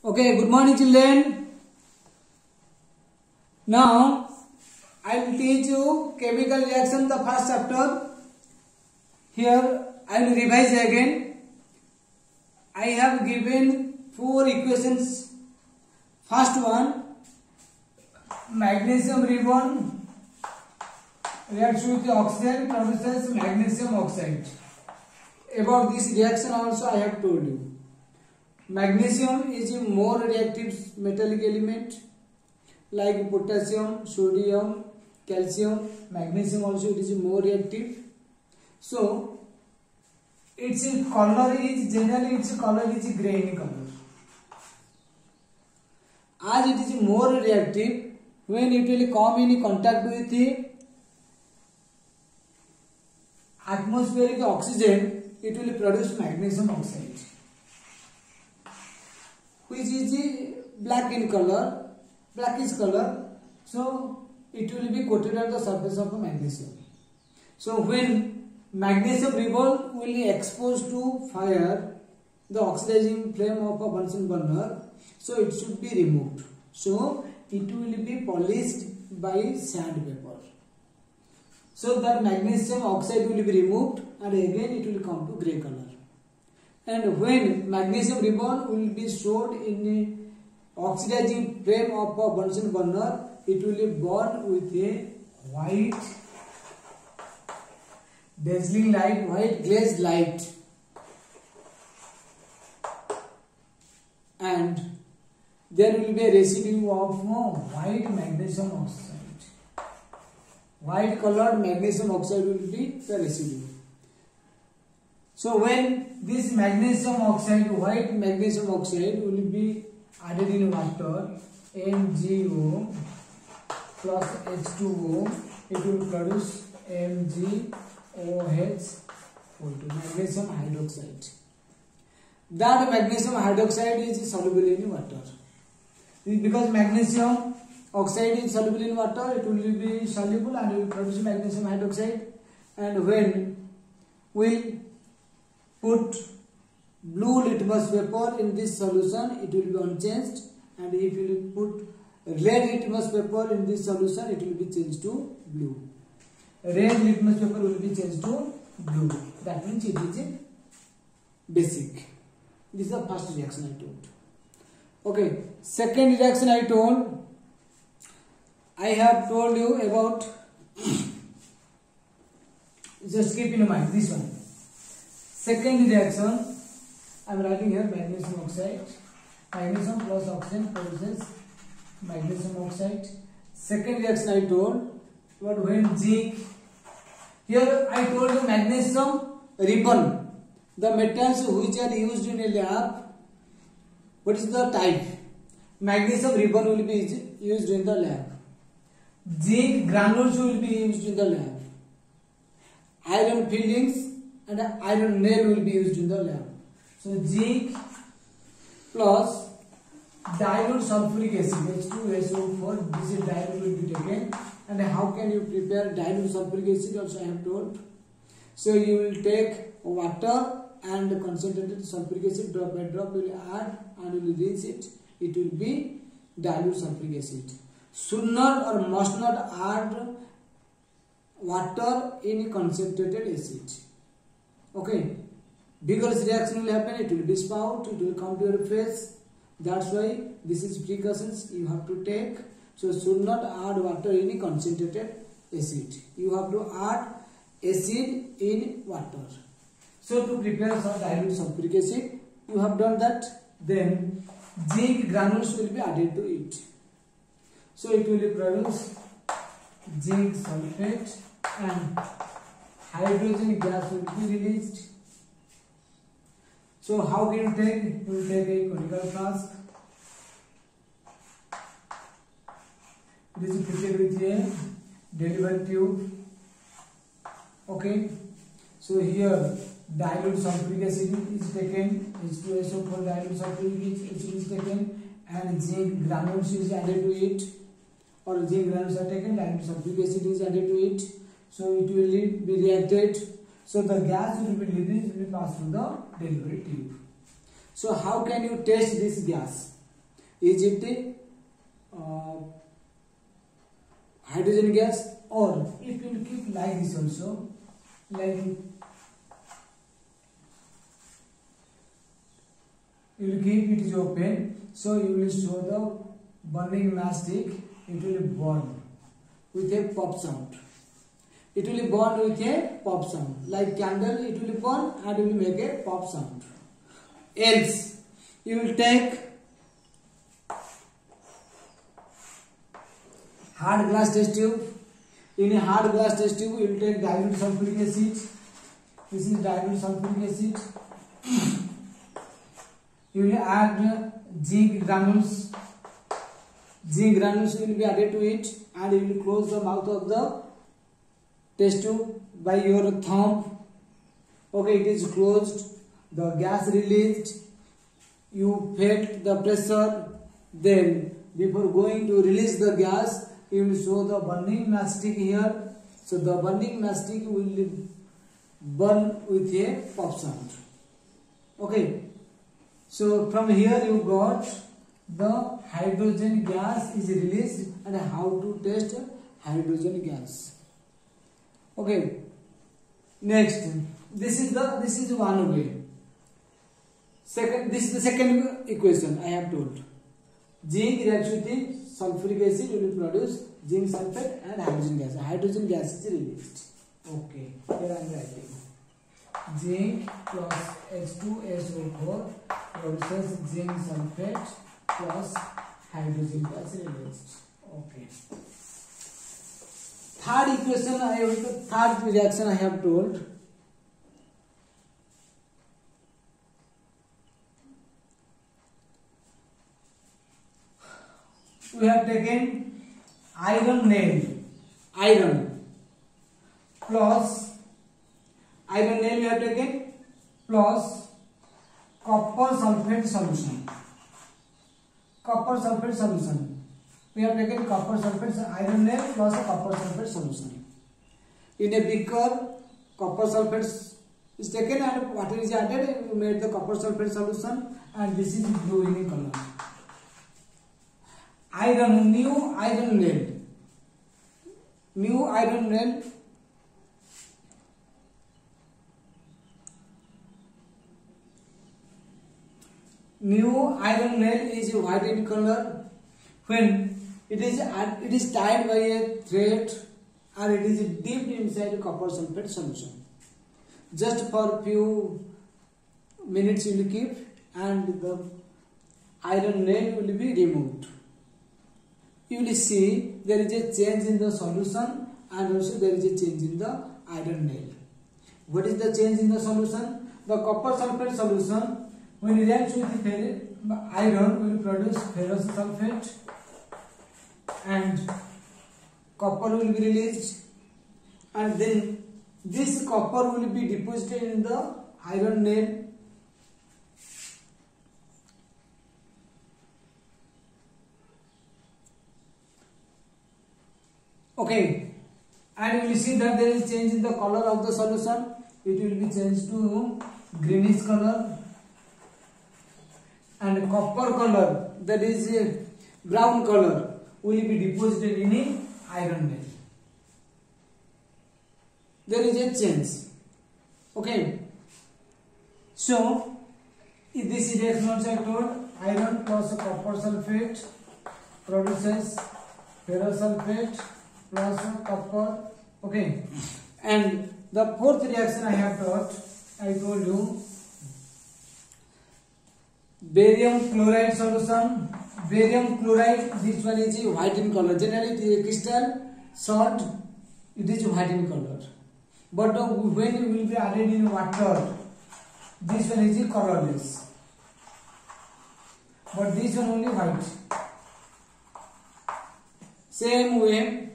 Okay, good morning children. Now I will teach you chemical reaction, the first chapter. Here I will revise again. I have given 4 equations. First one, magnesium ribbon reacts with oxygen, produces magnesium oxide. About this reaction also I have told you. Magnesium is a more reactive metallic element like potassium, sodium, calcium. Magnesium also it is more reactive. So its color is generally grey in color. As it is more reactive, when it will come in contact with the atmospheric oxygen, it will produce magnesium oxide, which is blackish color. So it will be coated at the surface of the magnesium. So when magnesium ribbon will be exposed to fire, the oxidizing flame of a Bunsen burner, so it should be removed. So it will be polished by sandpaper. So that magnesium oxide will be removed and again it will come to grey color. And when magnesium ribbon will be stored in a oxidizing flame of a Bunsen burner, it will be burn with a white dazzling light, white glazed light, and there will be a residue of white magnesium oxide. White colored magnesium oxide will be the residue. So when this magnesium oxide, white magnesium oxide will be added in water, MgO plus H2O, it will produce MgOH42, magnesium hydroxide. That magnesium hydroxide is soluble in water. Because magnesium oxide is soluble in water, it will be soluble and will produce magnesium hydroxide. And when we put blue litmus paper in this solution, it will be unchanged, and if you put red litmus paper in this solution, it will be changed to blue. Red litmus paper will be changed to blue. That means it is basic. This is the first reaction I told. Okay, second reaction I have told you about. Just keep in mind this one. Second reaction, I am writing here magnesium oxide. Magnesium plus oxygen produces magnesium oxide. Second reaction I told about when zinc. Here I told you magnesium ribbon. The metals which are used in a lab. What is the type? Magnesium ribbon will be used in the lab. Zinc granules will be used in the lab. Iron fillings and iron nail will be used in the lab. So zinc plus dilute sulfuric acid, H2SO4, this is dilute will be taken. And how can you prepare dilute sulfuric acid also I have told. So you will take water and concentrated sulfuric acid, drop by drop you will add and you will rinse it. It will be dilute sulfuric acid. Should not or must not add water in concentrated acid. Okay, vigorous reaction will happen, it will be spout, it will come to your face. That's why this is precautions you have to take. So should not add water in concentrated acid. You have to add acid in water. So to prepare some dilute sulfuric acid, you have done that. Then zinc granules will be added to it. So it will produce zinc sulfate and hydrogen gas will be released. So how can you take? You will take a conical flask. It is fitted with a delivery tube. Okay. So here dilute sulfuric acid is taken, H2SO4 dilute sulfuric acid is taken, and zinc granules is added to it, or zinc granules are taken, dilute sulfuric acid is added to it. So it will be reacted. So the gas will be released, will pass through the delivery tube. So how can you test this gas? is it hydrogen gas, or if you will keep like this also, like you will keep it is open, so you will show the burning matchstick, it will burn with a pop sound. It will burn with a pop sound, like candle it will burn and it will make a pop sound. Else you will take hard glass test tube. In a hard glass test tube you will take dilute sulfuric acid. This is dilute sulfuric acid. You will add zinc granules. Zinc granules will be added to it, and you will close the mouth of the test tube by your thumb. Okay, it is closed. The gas released. You felt the pressure. Then, before going to release the gas, you will show the burning matchstick here. So the burning matchstick will burn with a pop sound. Okay. So from here you got the hydrogen gas is released and how to test hydrogen gas. Okay. Next, this is one way. This is the second equation I have told. Zinc reacts with sulfuric acid will produce zinc sulfate and hydrogen gas. Hydrogen gas is released. Okay. Here I am writing. Zinc plus H2SO4 produces zinc sulfate plus hydrogen gas released. Okay. Third reaction I have told. We have taken iron nail. Iron nail we have taken plus copper sulfate solution. Copper sulfate solution. We have taken copper sulfate, iron nail plus a copper sulfate solution. In a beaker, copper sulfate is taken and water is added. We made the copper sulfate solution, and this is blue in color. New iron nail. New iron nail. New iron nail is white in color when it is tied by a thread and it is dipped inside copper sulfate solution. Just for few minutes you will keep, and the iron nail will be removed. You will see there is a change in the solution and also there is a change in the iron nail. What is the change in the solution? The copper sulfate solution, when it reacts with the iron, will produce ferrous sulfate and copper will be released, and then this copper will be deposited in the iron nail. Okay, and you will see that there is change in the color of the solution. It will be changed to greenish color, and copper color, that is a brown color, will be deposited in the iron nail. There is a change. Okay, so if this reaction also I told, iron plus copper sulfate produces ferrous sulfate plus copper. Okay, and the fourth reaction I have taught, I told you, barium chloride solution. Barium chloride, this one is white in color. Generally it is a crystal salt, it is white in color. But when it will be added in water, this one is colorless. But this one only white. Same way,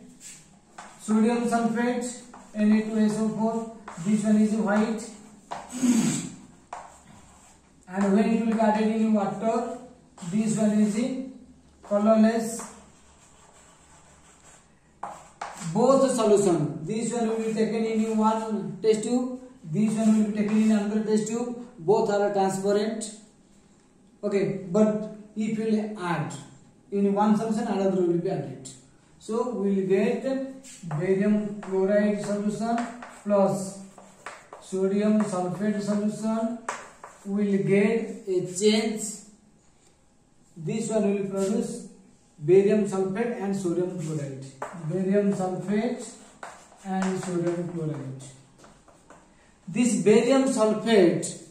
sodium sulfate, Na2SO4, this one is white. And when it will be added in water, this one is colorless. Both solution, this one will be taken in one test tube, this one will be taken in another test tube. Both are transparent. Okay, but if we will add in one solution, another will be added. So we will get barium chloride solution plus sodium sulfate solution. We will get a change. This one will produce barium sulfate and sodium chloride. Barium sulfate and sodium chloride. This barium sulfate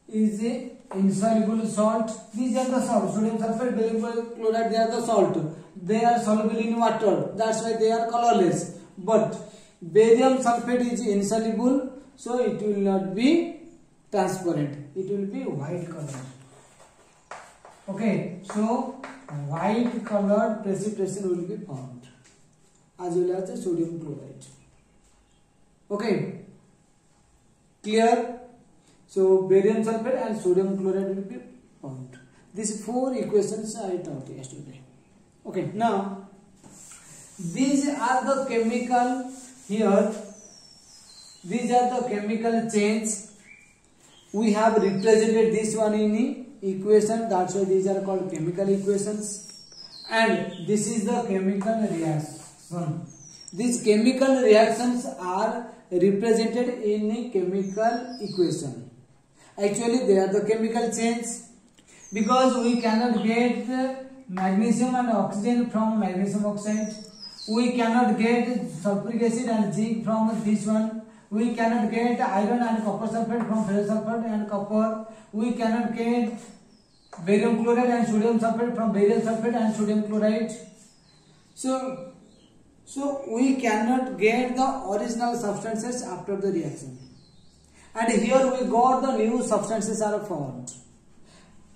is a insoluble salt. These are the salt. Sodium sulfate, barium chloride, they are the salt. They are soluble in water. That's why they are colorless. But barium sulfate is insoluble, so it will not be transparent. It will be white color. Okay, so white colored precipitation will be found as well as the sodium chloride. Okay, clear? So barium sulfate and sodium chloride will be found. These four equations I taught yesterday. Okay, now these are the chemical here. These are the chemical chains. We have represented this one in equation. That's why these are called chemical equations. And this is the chemical reaction. These chemical reactions are represented in a chemical equation. Actually, they are the chemical chains, because we cannot get magnesium and oxygen from magnesium oxide. We cannot get sulfuric acid and zinc from this one. We cannot get iron and copper sulfate from ferrous sulfate and copper. We cannot get barium chloride and sodium sulfate from barium sulfate and sodium chloride. So we cannot get the original substances after the reaction. And here we got the new substances are formed.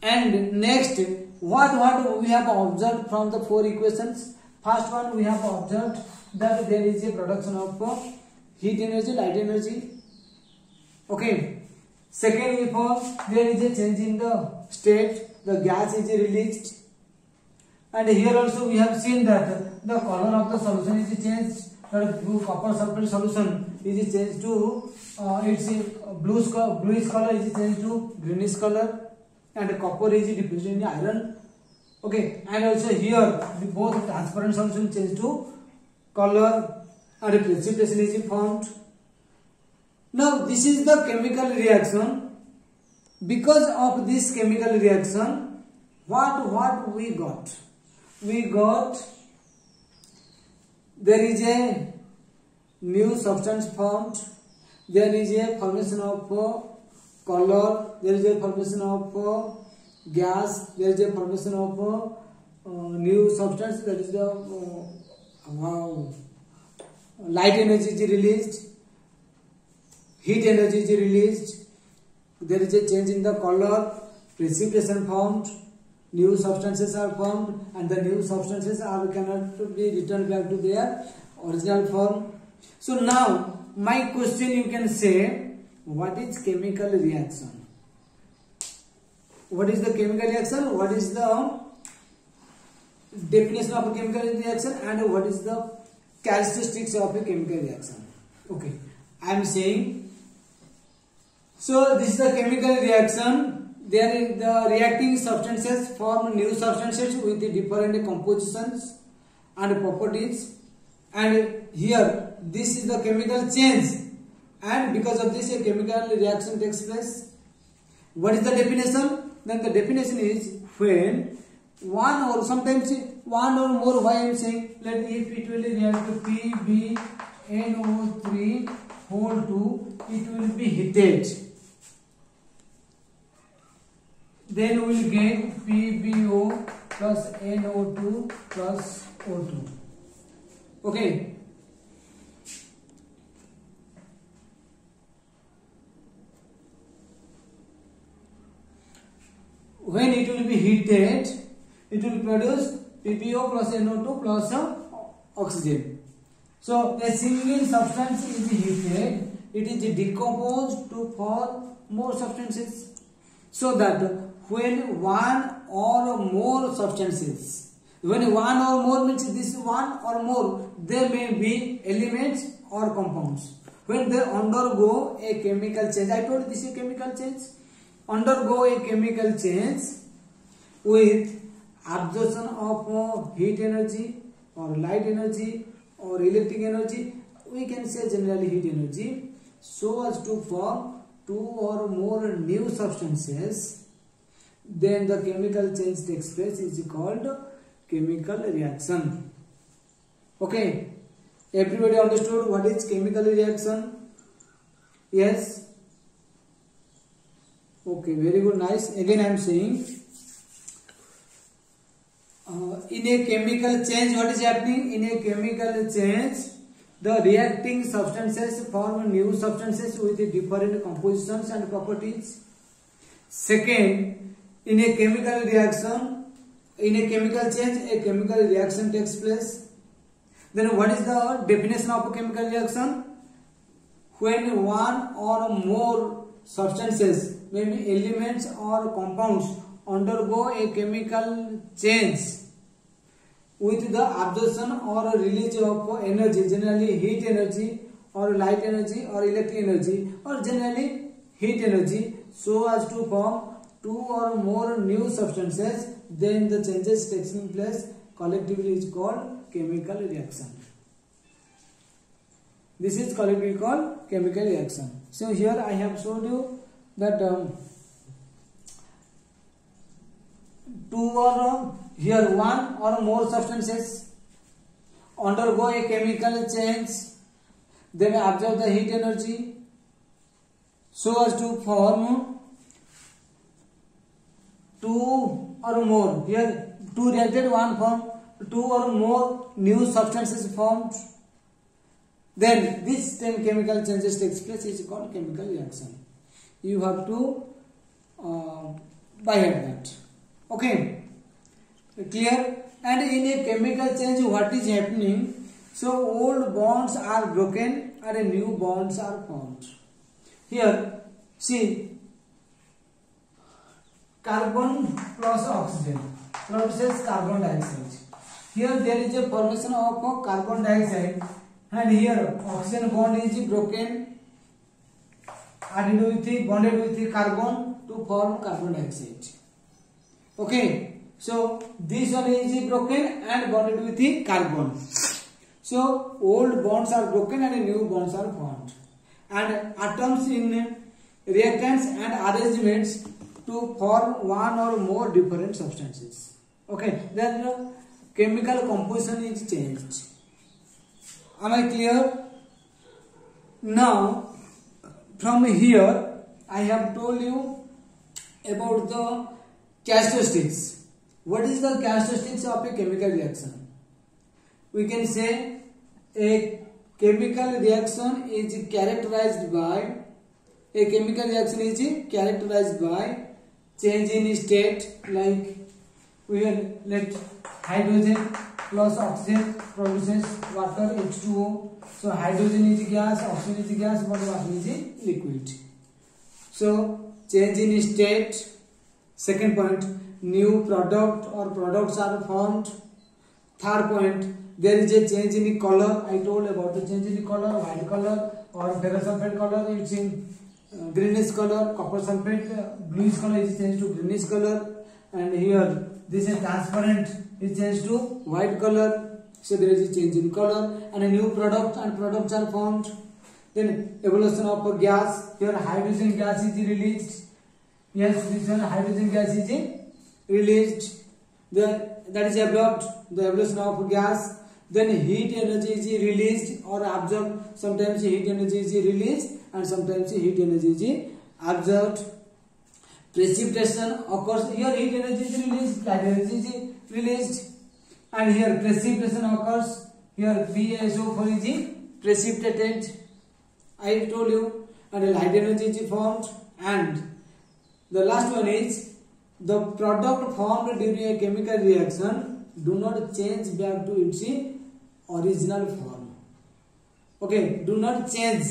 And next, what we have observed from the four equations? First one, we have observed that there is a production of heat energy, light energy. Okay. Second, we found there is a change in the state. The gas is released. And here also we have seen that the color of the solution is changed. The copper sulfate solution is changed to its bluish color is changed to greenish color, and copper is diffused in iron. Okay, and also here both transparent solution changed to color and precipitation is formed. Now this is the chemical reaction. Because of this chemical reaction, what we got? We got there is a new substance formed. There is a formation of color. There is a formation of gas. There is a formation of new substance. That is the light energy is released. Heat energy is released. There is a change in the color. Precipitation formed. New substances are formed, and the new substances cannot be returned back to their original form. So now my question, you can say, what is chemical reaction? What is the chemical reaction? What is the definition of a chemical reaction, and what is the characteristics of a chemical reaction? Okay, I am saying, so this is the chemical reaction. There is the reacting substances form new substances with the different compositions and properties, and here this is the chemical change, and because of this a chemical reaction takes place. What is the definition? Then the definition is when one or sometimes one or more, why I am saying, let if it will react to PbNO3 whole 2, it will be heated. Then we will get PbO plus NO2 plus O2. Okay. When it will be heated, it will produce PbO plus NO2 plus oxygen. So a single substance is heated, it is decomposed to form more substances. So that when one or more substances, when one or more means this one or more, they may be elements or compounds. When they undergo a chemical change, I told this is a chemical change, undergo a chemical change, with absorption of heat energy or light energy or electric energy, we can say generally heat energy, so as to form two or more new substances, then the chemical change takes place, is called chemical reaction. Okay, everybody understood what is chemical reaction? Yes. Okay, very good, nice. Again I am saying, in a chemical change, what is happening? In a chemical change, the reacting substances form new substances with different compositions and properties. Second, in a chemical reaction, in a chemical change, a chemical reaction takes place. Then what is the definition of a chemical reaction? When one or more substances, maybe elements or compounds, undergo a chemical change with the absorption or release of energy, generally heat energy or light energy or electric energy, or generally heat energy, so as to form two or more new substances, then the changes taking place collectively is called chemical reaction. This is collectively called chemical reaction. So here I have showed you that here one or more substances undergo a chemical change, they may absorb the heat energy so as to form two or more, here two reacted, one form, two or more new substances formed, then this chemical changes takes place, is called chemical reaction. You have to by heart that. Okay, clear? And in a chemical change, what is happening? So old bonds are broken and new bonds are formed. Here, see, carbon plus oxygen produces carbon dioxide. Here there is a formation of carbon dioxide, and here oxygen bond is broken, bonded with the carbon to form carbon dioxide. Okay, so this one is broken and bonded with the carbon. So old bonds are broken and new bonds are formed, and atoms in reactants and arrangements to form one or more different substances. Okay, then chemical composition is changed. Am I clear? Now from here I have told you about the characteristics. What is the characteristics of a chemical reaction? We can say a chemical reaction is characterized by change in state, like we will let hydrogen plus oxygen produces water, H2O. So hydrogen is gas, oxygen is gas, but water is liquid. So change in state. Second point, new product or products are formed. Third point, there is a change in color. I told about the change in color, white color or ferrous sulfate color, it's in greenish color. Copper sulfate bluish color is changed to greenish color, and here this is transparent is changed to white color. So there is a change in color, and a new product and products are formed. Then evolution of a gas. Here hydrogen gas is released. Yes, this one hydrogen gas is released. Then that is absorbed, the evolution of gas. Then heat energy is released or absorbed. Sometimes heat energy is released and sometimes heat energy is absorbed. Precipitation occurs. Here heat energy is released, light energy is released, and here precipitation occurs. Here PaSO4 is precipitated, I told you, and light energy is formed. And the last one is the product formed during a chemical reaction do not change back to its original form. Okay, do not change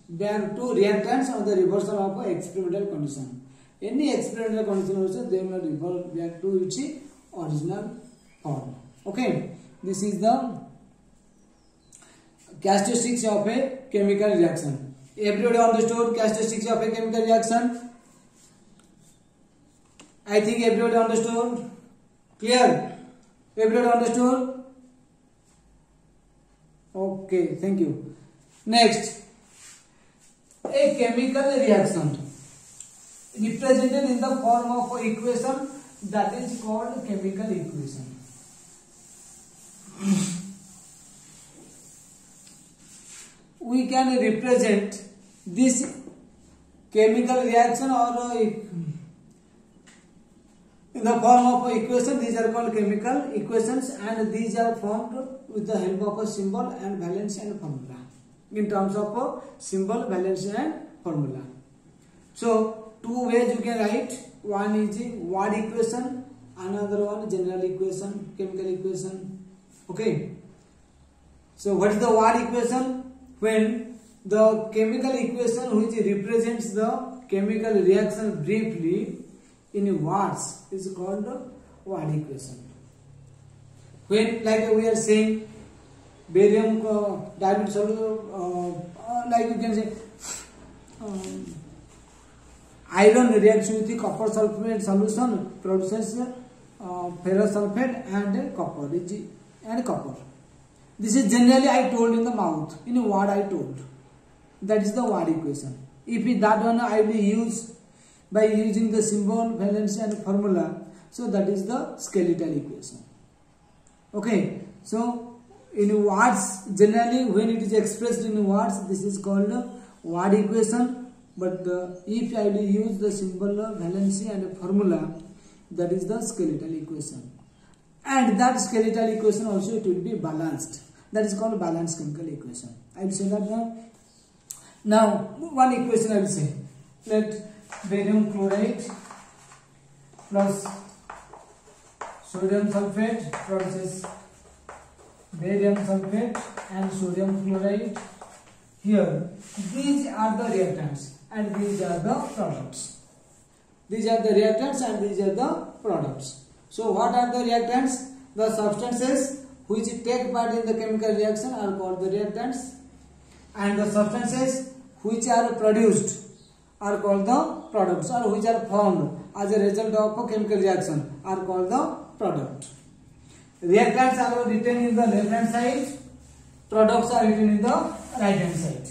back to reactants or the reversal of experimental condition. Any experimental condition also they will revert back to its original form. Okay, this is the characteristics of a chemical reaction. Everybody understood characteristics of a chemical reaction? I think everybody understood. Clear? Everybody understood? Okay, thank you. Next, a chemical reaction represented in the form of equation that is called chemical equation. We can represent this chemical reaction or in the form of equation. These are called chemical equations, and these are formed with the help of a symbol and valence and formula. In terms of a symbol, valence and formula. So two ways you can write. One is word equation, another one general equation, chemical equation. Okay. So what is the word equation? When the chemical equation which represents the chemical reaction briefly in words is called word equation. When, like we are saying, barium dilute solution, like you can say, iron reacts with the copper sulfate solution, produces ferrous sulfate and copper. This is generally I told in the mouth, in a word I told. That is the word equation. If that one I will use by using the symbol, valence and formula, so that is the skeletal equation. Okay, so in words, generally when it is expressed in words, this is called word equation. But if I will use the symbol, valence and formula, that is the skeletal equation. And that skeletal equation also it will be balanced. That is called balanced chemical equation. I will say that now. Now one equation I will say. Let barium chloride plus sodium sulfate produces barium sulfate and sodium chloride. Here, these are the reactants and these are the products. These are the reactants and these are the products. So what are the reactants? The substances which take part in the chemical reaction are called the reactants, and the substances which are produced are called the products, or which are formed as a result of a chemical reaction are called the product. Reactants are written in the left hand side, products are written in the right hand side.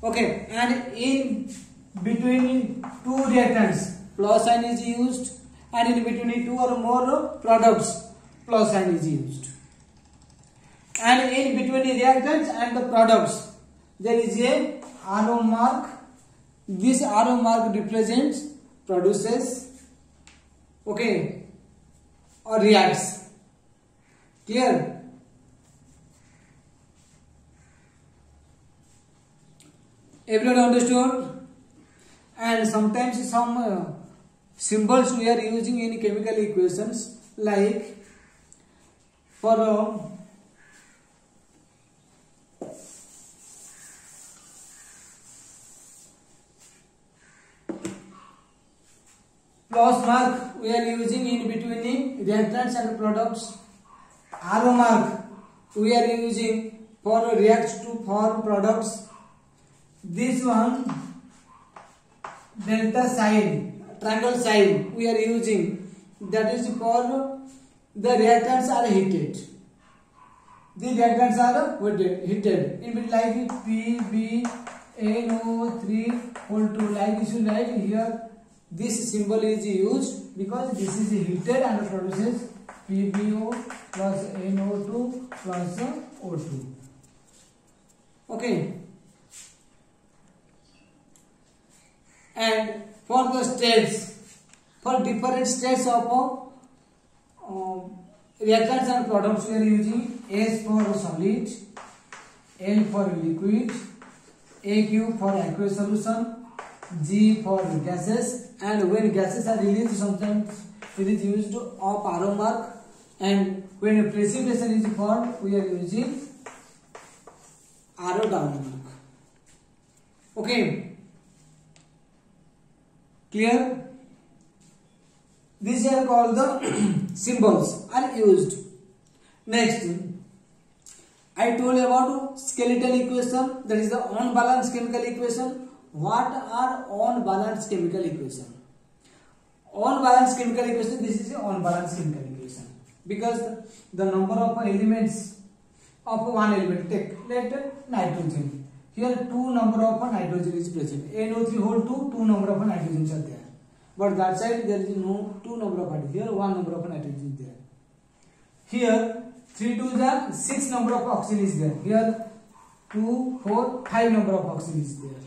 Okay, and in between two reactants plus sign is used, and in between two or more products plus sign is used. And in between the reactants and the products there is a arrow mark. This arrow mark represents produces, okay, or reacts. Clear? Everyone understood? And sometimes some symbols we are using in chemical equations, like for plus mark we are using in between the reactants and products. Arrow mark we are using for reacts to form products. This one delta sign, triangle sign we are using, that is for the reactants are heated. The reactants are heated. In between like PbNO3 like this you write here. This symbol is used because this is heated and produces PbO plus NO2 plus O2. Okay. And for the states, for different states of reactants and products we are using S for solid, L for liquid, AQ for aqueous solution, G for gases, and when gases are released sometimes it is used of arrow mark, and when precipitation is formed we are using arrow down mark. Okay, clear? These are called the symbols are used. Next, I told about skeletal equation, that is the unbalanced chemical equation. What are unbalanced chemical equation? unbalanced chemical equation, this is an unbalanced chemical equation because the number of elements of one element, take let nitrogen. Here two number of nitrogen is present. NO3 whole two number of nitrogens are there. But that side there is no two number of nitrogen. Here one number of nitrogen is there. Here 3 2 the 6 number of oxygen is there. Here 2 4 5 number of oxygen is there.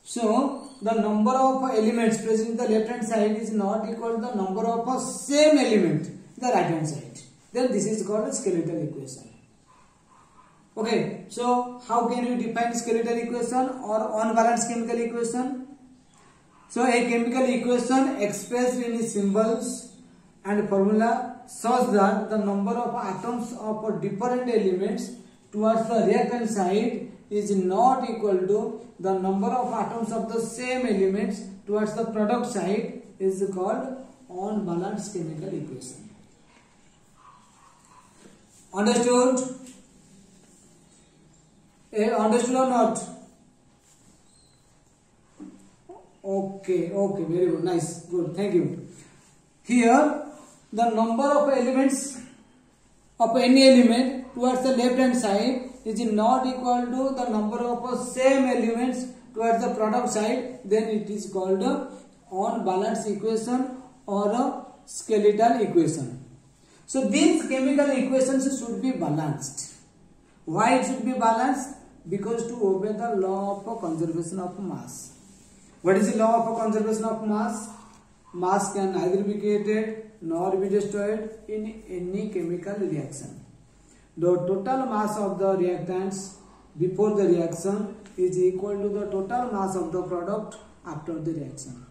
So the number of elements present in the left hand side is not equal to the number of same element in the right hand side. Then this is called a skeletal equation. Okay, so how can we define skeletal equation or unbalanced chemical equation? So a chemical equation expressed in symbols and formula such that the number of atoms of different elements towards the reactant side is not equal to the number of atoms of the same elements towards the product side is called unbalanced chemical equation. Understood? Understood or not? Okay, very good, nice, good, thank you. Here the number of elements of any element towards the left hand side is not equal to the number of same elements towards the product side, then it is called unbalanced equation or a skeletal equation. So these chemical equations should be balanced. Why it should be balanced? Because to obey the law of conservation of mass. What is the law of conservation of mass? Mass can neither be created nor be destroyed in any chemical reaction. The total mass of the reactants before the reaction is equal to the total mass of the product after the reaction.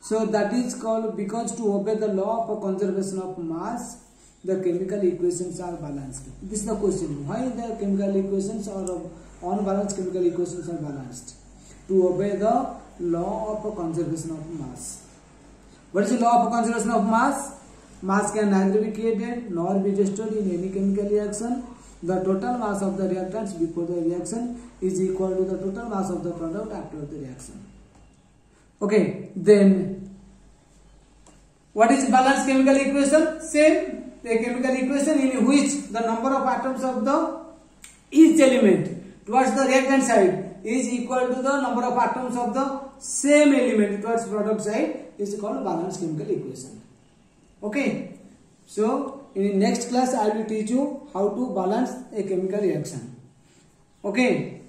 So that is called, because to obey the law of conservation of mass, the chemical equations are balanced. This is the question. Why the chemical equations or unbalanced chemical equations are balanced? To obey the law of conservation of mass. What is the law of conservation of mass? Mass can neither be created nor be destroyed in any chemical reaction. The total mass of the reactants before the reaction is equal to the total mass of the product after the reaction. Okay, then what is balanced chemical equation? Same, a chemical equation in which the number of atoms of the each element towards the reactant side is equal to the number of atoms of the same element towards product side is called balanced chemical equation. Okay, so in the next class I will teach you how to balance a chemical reaction. Okay.